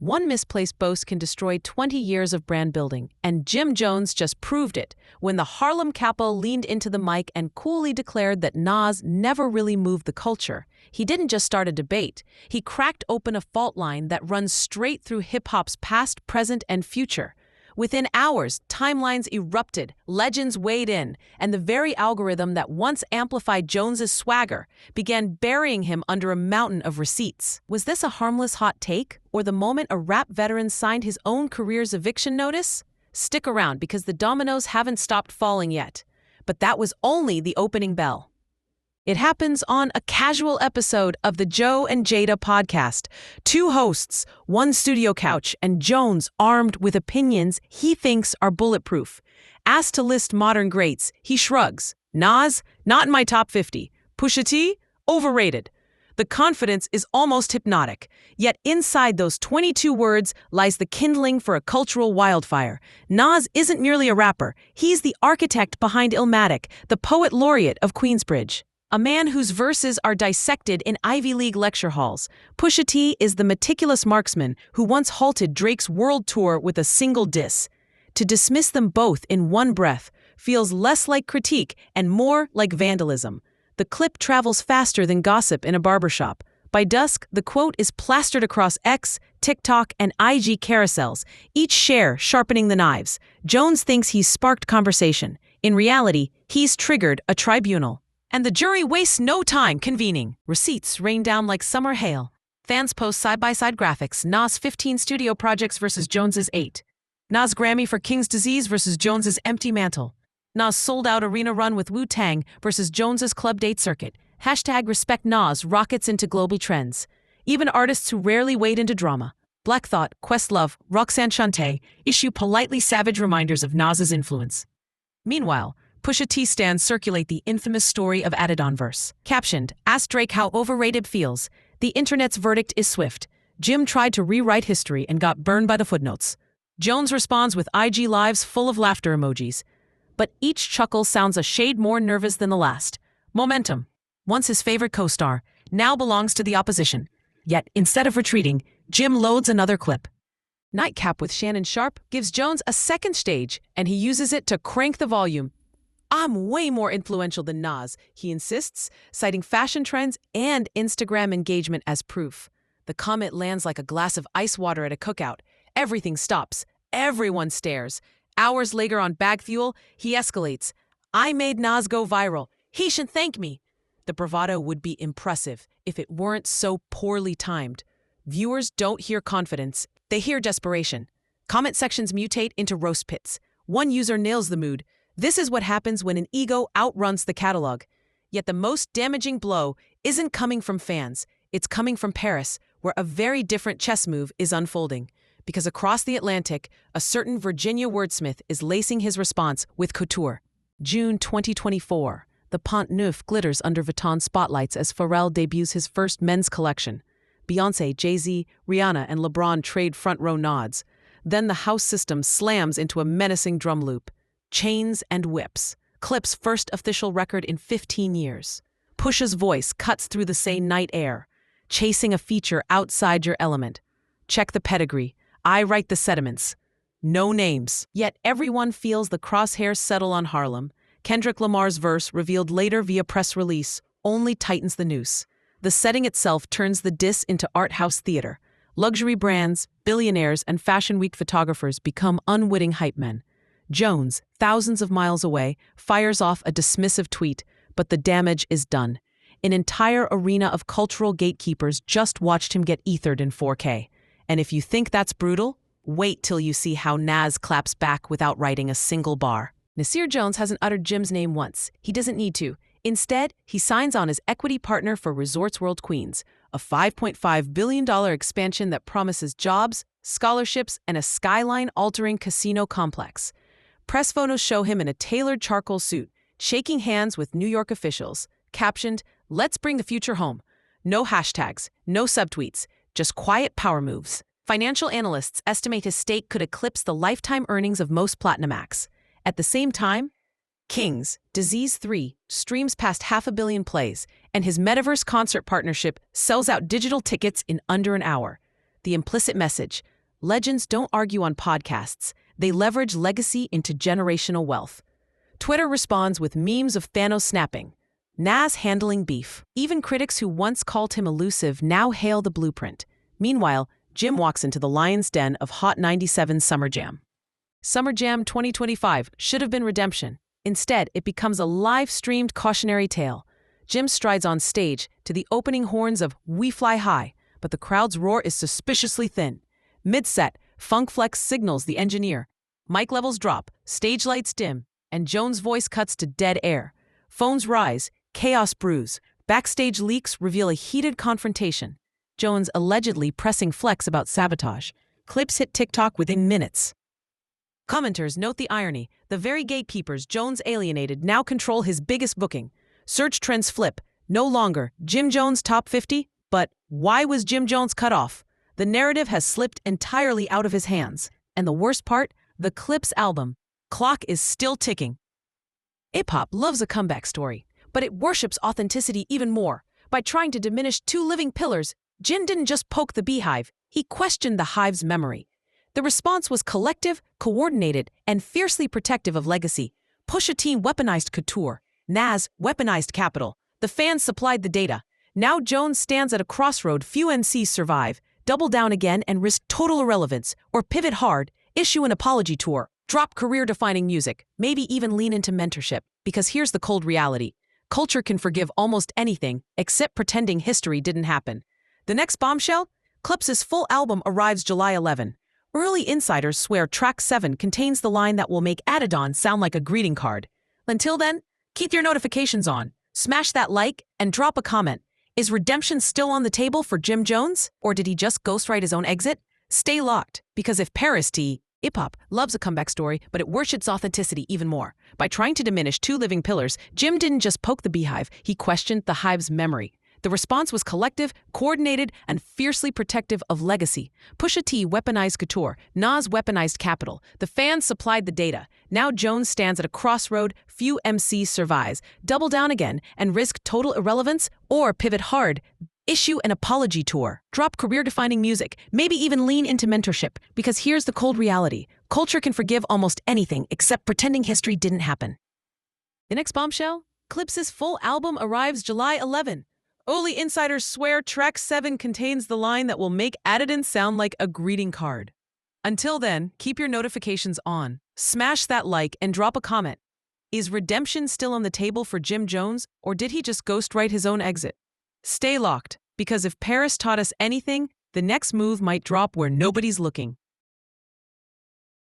One misplaced boast can destroy 20 years of brand building, and Jim Jones just proved it when the Harlem Capo leaned into the mic and coolly declared that Nas never really moved the culture. He didn't just start a debate. He cracked open a fault line that runs straight through hip-hop's past, present, and future. Within hours, timelines erupted, legends weighed in, and the very algorithm that once amplified Jones's swagger began burying him under a mountain of receipts. Was this a harmless hot take, or the moment a rap veteran signed his own career's eviction notice? Stick around because the dominoes haven't stopped falling yet. But that was only the opening bell. It happens on a casual episode of the Joe and Jada podcast. Two hosts, one studio couch, and Jones armed with opinions he thinks are bulletproof. Asked to list modern greats, he shrugs. Nas, not in my top 50. Pusha T, overrated. The confidence is almost hypnotic. Yet inside those 22 words lies the kindling for a cultural wildfire. Nas isn't merely a rapper. He's the architect behind Illmatic, the poet laureate of Queensbridge. A man whose verses are dissected in Ivy League lecture halls. Pusha T is the meticulous marksman who once halted Drake's world tour with a single diss. To dismiss them both in one breath feels less like critique and more like vandalism. The clip travels faster than gossip in a barbershop. By dusk, the quote is plastered across X, TikTok, and IG carousels, each share sharpening the knives. Jones thinks he's sparked conversation. In reality, he's triggered a tribunal. And the jury wastes no time convening. Receipts rain down like summer hail. Fans post side-by-side graphics. Nas' 15 studio projects versus Jones's 8. Nas Grammy for King's Disease versus Jones's Empty Mantle. Nas sold-out arena run with Wu-Tang versus Jones's club date circuit. Hashtag Respect Nas rockets into global trends. Even artists who rarely wade into drama, Black Thought, Questlove, Roxanne Shante, issue politely savage reminders of Nas's influence. Meanwhile, Pusha T stands circulate the infamous story of Adidon verse. Captioned, Ask Drake how overrated feels. The internet's verdict is swift. Jim tried to rewrite history and got burned by the footnotes. Jones responds with IG lives full of laughter emojis. But each chuckle sounds a shade more nervous than the last. Momentum, once his favorite co-star, now belongs to the opposition. Yet, instead of retreating, Jim loads another clip. Nightcap with Shannon Sharpe gives Jones a second stage, and he uses it to crank the volume. I'm way more influential than Nas, he insists, citing fashion trends and Instagram engagement as proof. The comment lands like a glass of ice water at a cookout. Everything stops. Everyone stares. Hours later on Bag Fuel, he escalates. I made Nas go viral. He should thank me. The bravado would be impressive if it weren't so poorly timed. Viewers don't hear confidence. They hear desperation. Comment sections mutate into roast pits. One user nails the mood. This is what happens when an ego outruns the catalog. Yet the most damaging blow isn't coming from fans. It's coming from Paris, where a very different chess move is unfolding. Because across the Atlantic, a certain Virginia wordsmith is lacing his response with couture. June 2024. The Pont Neuf glitters under Vuitton spotlights as Pharrell debuts his first men's collection. Beyoncé, Jay-Z, Rihanna, and LeBron trade front-row nods. Then the house system slams into a menacing drum loop. Chains and whips. Clipse first official record in 15 years. Pusha's voice cuts through the same night air, chasing a feature outside your element. Check the pedigree. I write the sediments. No names. Yet everyone feels the crosshairs settle on Harlem. Kendrick Lamar's verse, revealed later via press release, only tightens the noose. The setting itself turns the diss into art house theater. Luxury brands, billionaires, and Fashion Week photographers become unwitting hype men. Jones, thousands of miles away, fires off a dismissive tweet, but the damage is done. An entire arena of cultural gatekeepers just watched him get ethered in 4K. And if you think that's brutal, wait till you see how Nas claps back without writing a single bar. Nasir Jones hasn't uttered Jim's name once. He doesn't need to. Instead, he signs on as equity partner for Resorts World Queens, a $5.5 billion expansion that promises jobs, scholarships, and a skyline-altering casino complex. Press photos show him in a tailored charcoal suit, shaking hands with New York officials, captioned, "Let's bring the future home." No hashtags, no subtweets, just quiet power moves. Financial analysts estimate his stake could eclipse the lifetime earnings of most platinum acts. At the same time, King's Disease 3 streams past 500 million plays, and his metaverse concert partnership sells out digital tickets in under an hour. the implicit message. Legends don't argue on podcasts. They leverage legacy into generational wealth. Twitter responds with memes of Thanos snapping. Nas handling beef. Even critics who once called him elusive now hail the blueprint. Meanwhile, Jim walks into the lion's den of Hot 97's Summer Jam. Summer Jam 2025 should have been redemption. Instead, it becomes a live-streamed cautionary tale. Jim strides on stage to the opening horns of We Fly High, but the crowd's roar is suspiciously thin. Mid-set, Funk Flex signals the engineer. Mic levels drop, stage lights dim, and Jones' voice cuts to dead air. Phones rise, chaos brews. Backstage leaks reveal a heated confrontation. Jones allegedly pressing Flex about sabotage. Clipse hit TikTok within minutes. Commenters note the irony. The very gatekeepers Jones alienated now control his biggest booking. Search trends flip. No longer Jim Jones top 50, but why was Jim Jones cut off? The narrative has slipped entirely out of his hands. And the worst part, the Clipse album. Clock is still ticking. Hip-hop loves a comeback story, but it worships authenticity even more. By trying to diminish two living pillars, Jim didn't just poke the beehive, he questioned the hive's memory. The response was collective, coordinated, and fiercely protective of legacy. Pusha T weaponized couture. Nas weaponized capital. The fans supplied the data. Now Jones stands at a crossroad few MCs survive. Double down again and risk total irrelevance, or pivot hard, issue an apology tour, drop career-defining music, maybe even lean into mentorship. Because here's the cold reality. Culture can forgive almost anything, except pretending history didn't happen. The next bombshell? Clipse's full album arrives July 11. Early insiders swear track 7 contains the line that will make Adidon sound like a greeting card. Until then, keep your notifications on, smash that like, and drop a comment. Is redemption still on the table for Jim Jones? Or did he just ghostwrite his own exit? Stay locked, because if Paris T, hip-hop loves a comeback story, but it worships authenticity even more. By trying to diminish two living pillars, Jim didn't just poke the beehive, he questioned the hive's memory. The response was collective, coordinated, and fiercely protective of legacy. Pusha T weaponized couture, Nas weaponized capital. The fans supplied the data. Now Jones stands at a crossroad, few MCs survives. Double down again and risk total irrelevance, or pivot hard, issue an apology tour, drop career-defining music, maybe even lean into mentorship. Because here's the cold reality. Culture can forgive almost anything except pretending history didn't happen. The next bombshell? Clipse's full album arrives July 11. Early insiders swear track 7 contains the line that will make Adidon sound like a greeting card. Until then, keep your notifications on, smash that like, and drop a comment. Is redemption still on the table for Jim Jones, or did he just ghostwrite his own exit? Stay locked, because if Paris taught us anything, the next move might drop where nobody's looking.